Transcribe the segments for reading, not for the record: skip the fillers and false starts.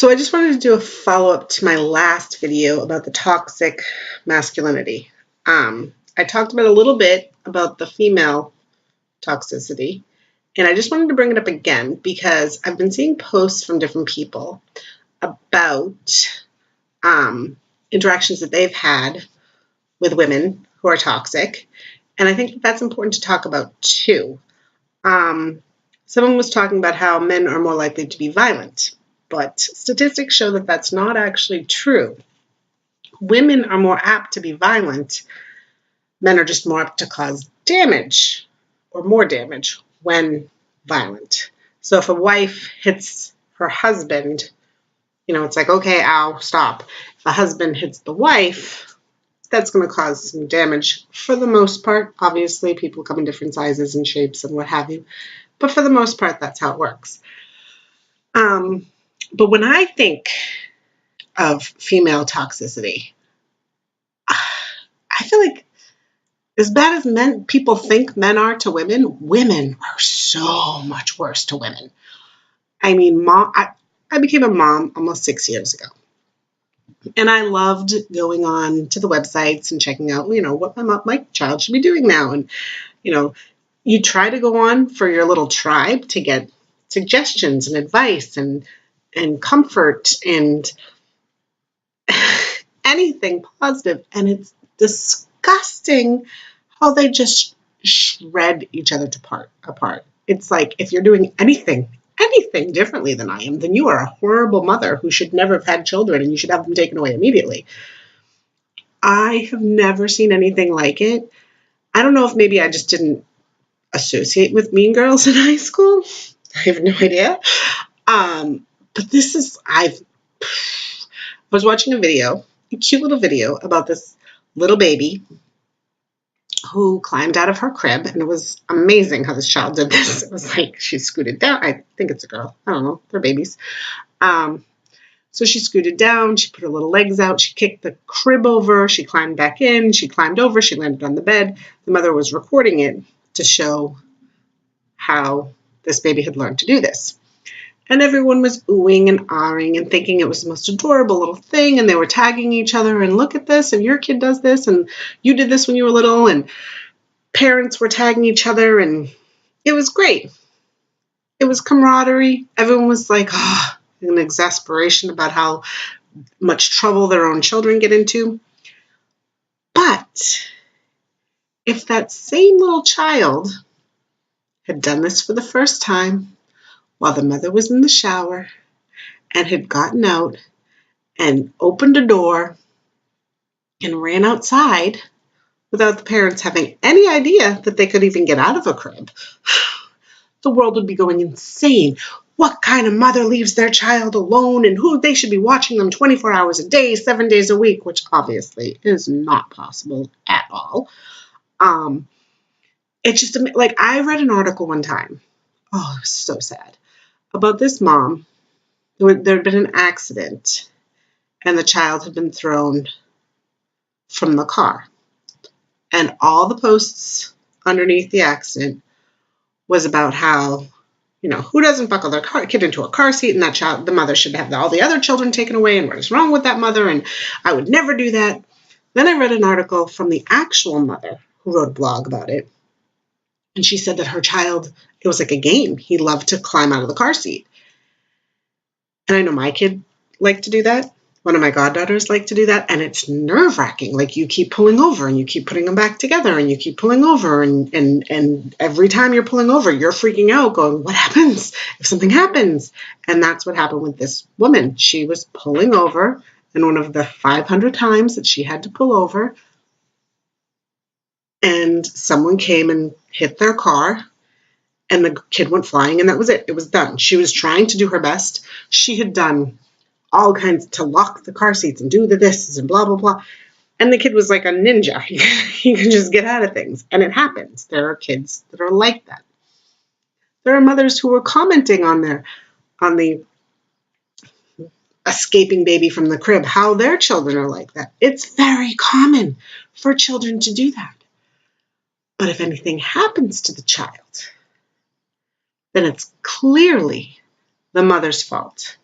So I just wanted to do a follow-up to my last video about the toxic masculinity. I talked about a little bit about the female toxicity, and I just wanted to bring it up again because I've been seeing posts from different people about interactions that they've had with women who are toxic, and I think that's important to talk about too. Someone was talking about how men are more likely to be violent, but statistics show that that's not actually true. Women are more apt to be violent. Men are just more apt to cause damage or more damage when violent. So if a wife hits her husband, it's like, okay, ow, stop. If a husband hits the wife, that's going to cause some damage for the most part. Obviously, people come in different sizes and shapes and what have you. But for the most part, that's how it works. But when I think of female toxicity, I feel like as bad as people think men are to women, women are so much worse to women. I mean, I became a mom almost 6 years ago. And I loved going on to the websites and checking out, what my child should be doing now. And, you try to go on for your little tribe to get suggestions and advice and comfort and anything positive. And it's disgusting how they just shred each other apart. It's like, if you're doing anything differently than I am, then you are a horrible mother who should never have had children and you should have them taken away immediately. I have never seen anything like it. I don't know if maybe I just didn't associate with mean girls in high school. I have no idea. But I was watching a cute little video about this little baby who climbed out of her crib, and it was amazing how this child did this. It was like she scooted down. I think it's a girl. I don't know. They're babies. So she scooted down. She put her little legs out. She kicked the crib over. She climbed back in. She climbed over. She landed on the bed. The mother was recording it to show how this baby had learned to do this. And everyone was oohing and ahhing and thinking it was the most adorable little thing. And they were tagging each other and look at this. And your kid does this. And you did this when you were little. And parents were tagging each other. And it was great. It was camaraderie. Everyone was like, in exasperation about how much trouble their own children get into. But if that same little child had done this for the first time while the mother was in the shower and had gotten out and opened a door and ran outside without the parents having any idea that they could even get out of a crib, the world would be going insane. What kind of mother leaves their child alone and who they should be watching them 24 hours a day, 7 days a week, which obviously is not possible at all. It's just like I read an article one time. Oh, it was so sad. About this mom. There had been an accident and the child had been thrown from the car. And all the posts underneath the accident was about how, who doesn't buckle their kid into a car seat, and the mother should have all the other children taken away, and what is wrong with that mother, and I would never do that. Then I read an article from the actual mother who wrote a blog about it, and she said that her child, it was like a game. He loved to climb out of the car seat. And I know my kid liked to do that. One of my goddaughters liked to do that, and it's nerve-wracking. Like, you keep pulling over, and you keep putting them back together, and you keep pulling over, and every time you're pulling over, you're freaking out, going, what happens if something happens? And that's what happened with this woman. She was pulling over, and one of the 500 times that she had to pull over, and someone came and hit their car, and the kid went flying, and that was it. It was done. She was trying to do her best. She had done all kinds to lock the car seats and do the this and blah, blah, blah. And the kid was like a ninja. He could just get out of things. And it happens. There are kids that are like that. There are mothers who are commenting on the escaping baby from the crib, how their children are like that. It's very common for children to do that. But if anything happens to the child, then it's clearly the mother's fault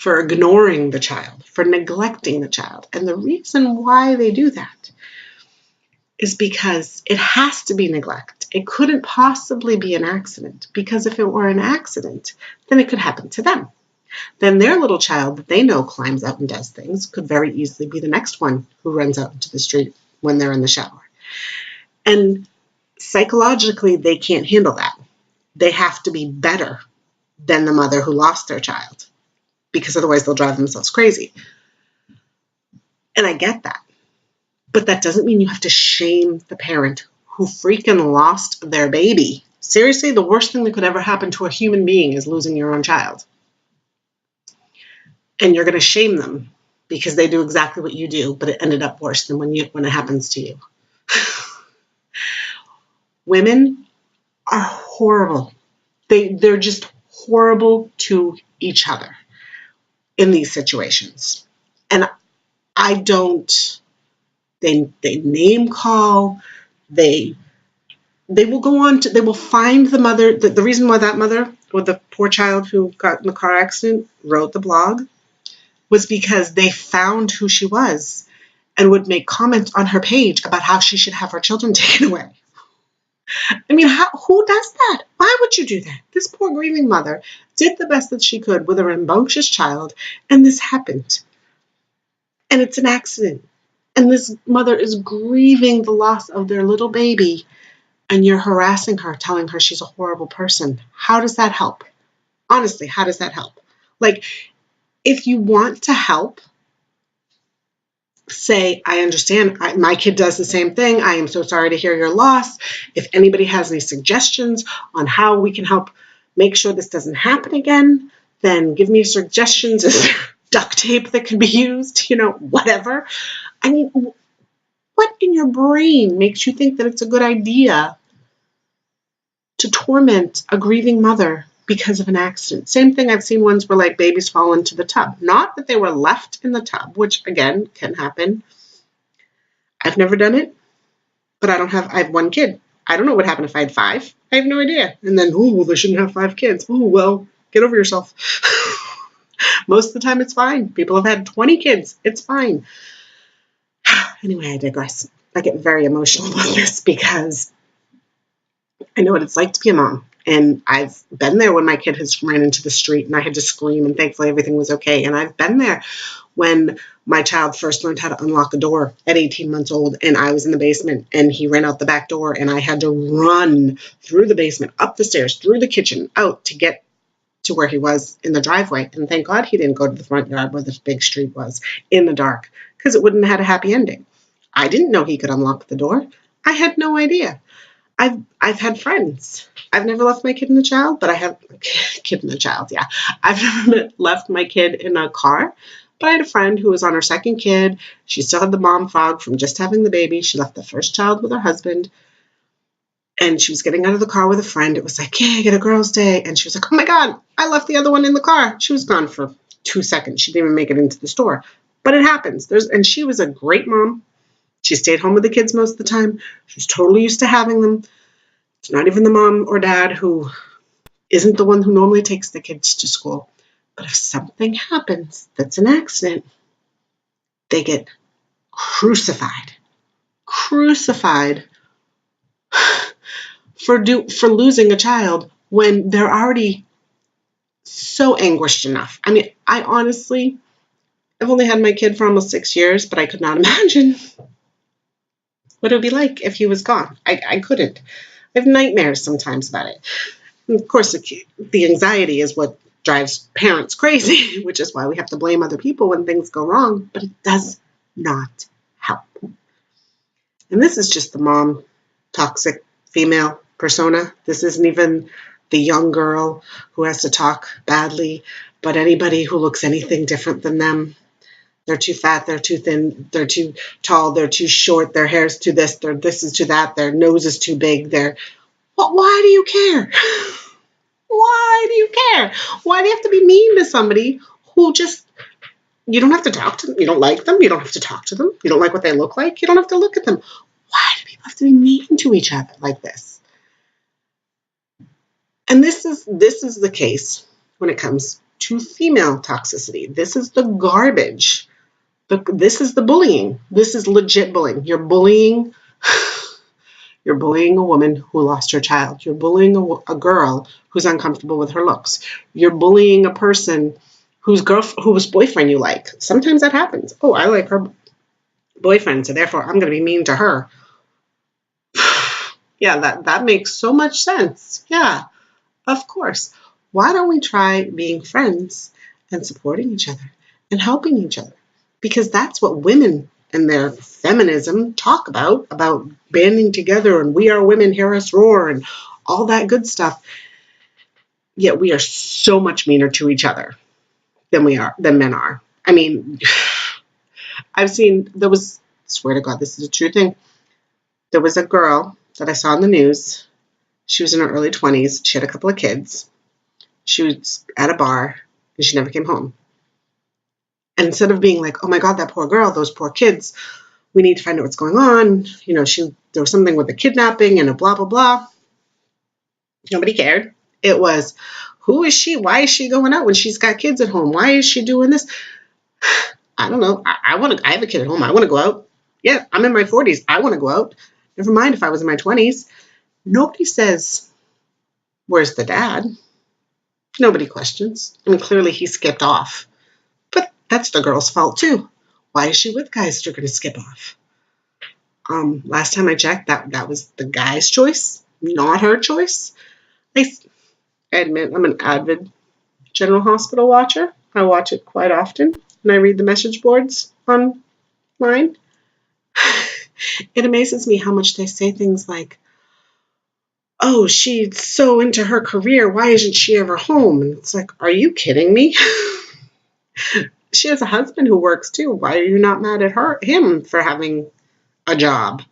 for ignoring the child, for neglecting the child. And the reason why they do that is because it has to be neglect. It couldn't possibly be an accident, because if it were an accident, then it could happen to them. Then their little child that they know climbs out and does things could very easily be the next one who runs out into the street when they're in the shower. And psychologically, they can't handle that. They have to be better than the mother who lost their child, because otherwise they'll drive themselves crazy. And I get that. But that doesn't mean you have to shame the parent who freaking lost their baby. Seriously, the worst thing that could ever happen to a human being is losing your own child. And you're going to shame them because they do exactly what you do, but it ended up worse than when it happens to you. Women are horrible. They're just horrible to each other in these situations. And I don't, they name call, they will go on to, they will find the mother. The reason why that mother with the poor child who got in the car accident wrote the blog was because they found who she was and would make comments on her page about how she should have her children taken away. I mean, who does that? Why would you do that? This poor grieving mother did the best that she could with a rambunctious child, and this happened. And it's an accident. And this mother is grieving the loss of their little baby, and you're harassing her, telling her she's a horrible person. How does that help? Honestly, how does that help? Like, if you want to help, say, I understand, my kid does the same thing. I am so sorry to hear your loss. If anybody has any suggestions on how we can help make sure this doesn't happen again, then give me suggestions. Is there duct tape that can be used? Whatever. I mean, what in your brain makes you think that it's a good idea to torment a grieving mother because of an accident? Same thing, I've seen ones where like babies fall into the tub. Not that they were left in the tub, which again can happen. I've never done it, but I have one kid. I don't know what happened if I had 5. I have no idea. And then, well, they shouldn't have 5 kids. Oh, well, get over yourself. Most of the time it's fine. People have had 20 kids. It's fine. Anyway, I digress. I get very emotional about this because I know what it's like to be a mom. And I've been there when my kid has ran into the street and I had to scream, and thankfully everything was okay. And I've been there when my child first learned how to unlock a door at 18 months old, and I was in the basement and he ran out the back door and I had to run through the basement, up the stairs, through the kitchen, out to get to where he was in the driveway. And thank God he didn't go to the front yard where the big street was in the dark, because it wouldn't have had a happy ending. I didn't know he could unlock the door. I had no idea. I've had friends. I've never left my kid in the child, but I have kid in the child. Yeah, I've never left my kid in a car, but I had a friend who was on her second kid. She still had the mom fog from just having the baby. She left the first child with her husband, and she was getting out of the car with a friend. It was like, yeah, get a girl's day, and she was like, oh my God, I left the other one in the car. She was gone for 2 seconds. She didn't even make it into the store, but it happens. And she was a great mom. She stayed home with the kids most of the time. She was totally used to having them. It's not even the mom or dad who isn't the one who normally takes the kids to school. But if something happens that's an accident, they get crucified. Crucified for losing a child when they're already so anguished enough. I mean, I've only had my kid for almost 6 years, but I could not imagine what it would be like if he was gone. I couldn't. I have nightmares sometimes about it. And of course, the anxiety is what drives parents crazy, which is why we have to blame other people when things go wrong, but it does not help. And this is just the mom, toxic female persona. This isn't even the young girl who has to talk badly, but anybody who looks anything different than them. They're too fat, they're too thin, they're too tall, they're too short, their hair's too this, this is too that, their nose is too big, why do you care? Why do you care? Why do you have to be mean to somebody who you don't have to talk to them, you don't like them, you don't have to talk to them, you don't like what they look like, you don't have to look at them. Why do people have to be mean to each other like this? And this is the case when it comes to female toxicity. This is the garbage. This is the bullying. This is legit bullying. You're bullying a woman who lost her child. You're bullying a girl who's uncomfortable with her looks. You're bullying a person whose boyfriend you like. Sometimes that happens. Oh, I like her boyfriend, so therefore I'm going to be mean to her. Yeah, that makes so much sense. Yeah, of course. Why don't we try being friends and supporting each other and helping each other? Because that's what women and their feminism talk about banding together and we are women, hear us roar and all that good stuff. Yet we are so much meaner to each other than men are. I mean, swear to God, this is a true thing. There was a girl that I saw in the news. She was in her early 20s. She had a couple of kids. She was at a bar and she never came home. And instead of being like, oh my God, that poor girl, those poor kids, we need to find out what's going on. You know, there was something with the kidnapping and a blah, blah, blah. Nobody cared. It was, who is she? Why is she going out when she's got kids at home? Why is she doing this? I don't know. I have a kid at home. I want to go out. Yeah, I'm in my 40s. I want to go out. Never mind if I was in my 20s. Nobody says, where's the dad? Nobody questions. I mean, clearly he skipped off. But that's the girl's fault too. Why is she with guys that are going to skip off? Last time I checked, that was the guy's choice, not her choice. I admit I'm an avid General Hospital watcher. I watch it quite often, and I read the message boards online. It amazes me how much they say things like, oh, she's so into her career. Why isn't she ever home? And it's like, are you kidding me? She has a husband who works too. Why are you not mad at him for having a job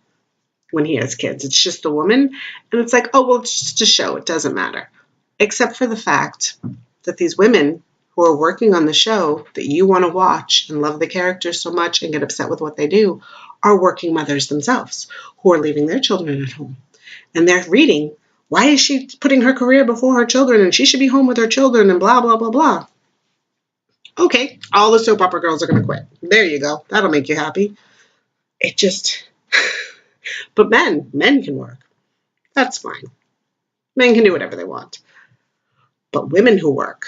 when he has kids? It's just the woman. And it's like, oh, well, it's just a show. It doesn't matter. Except for the fact that these women who are working on the show that you want to watch and love the characters so much and get upset with what they do are working mothers themselves who are leaving their children at home. And they're reading, why is she putting her career before her children and she should be home with her children and blah, blah, blah, blah. Okay, all the soap opera girls are going to quit. There you go. That'll make you happy. It just... But men can work. That's fine. Men can do whatever they want. But women who work,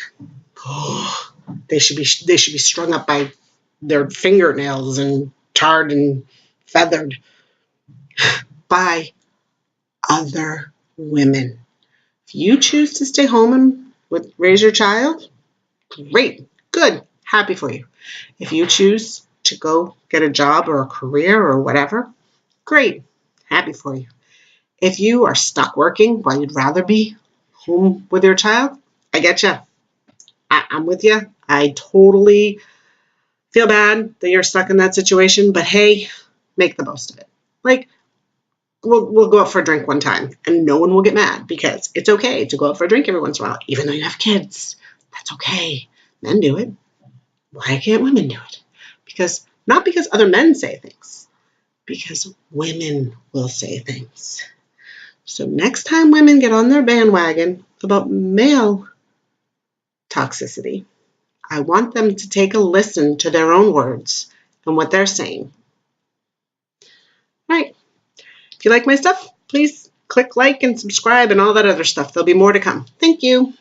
they should be strung up by their fingernails and tarred and feathered by other women. If you choose to stay home and raise your child, great, good, happy for you. If you choose to go get a job or a career or whatever, great, happy for you. If you are stuck working while you'd rather be home with your child, I get you. I'm with you. I totally feel bad that you're stuck in that situation, but hey, make the most of it. Like, we'll go out for a drink one time and no one will get mad because it's okay to go out for a drink every once in a while, even though you have kids. That's okay. Men do it. Why can't women do it? Not because other men say things, because women will say things. So next time women get on their bandwagon about male toxicity, I want them to take a listen to their own words and what they're saying. All right. If you like my stuff, please click like and subscribe and all that other stuff. There'll be more to come. Thank you.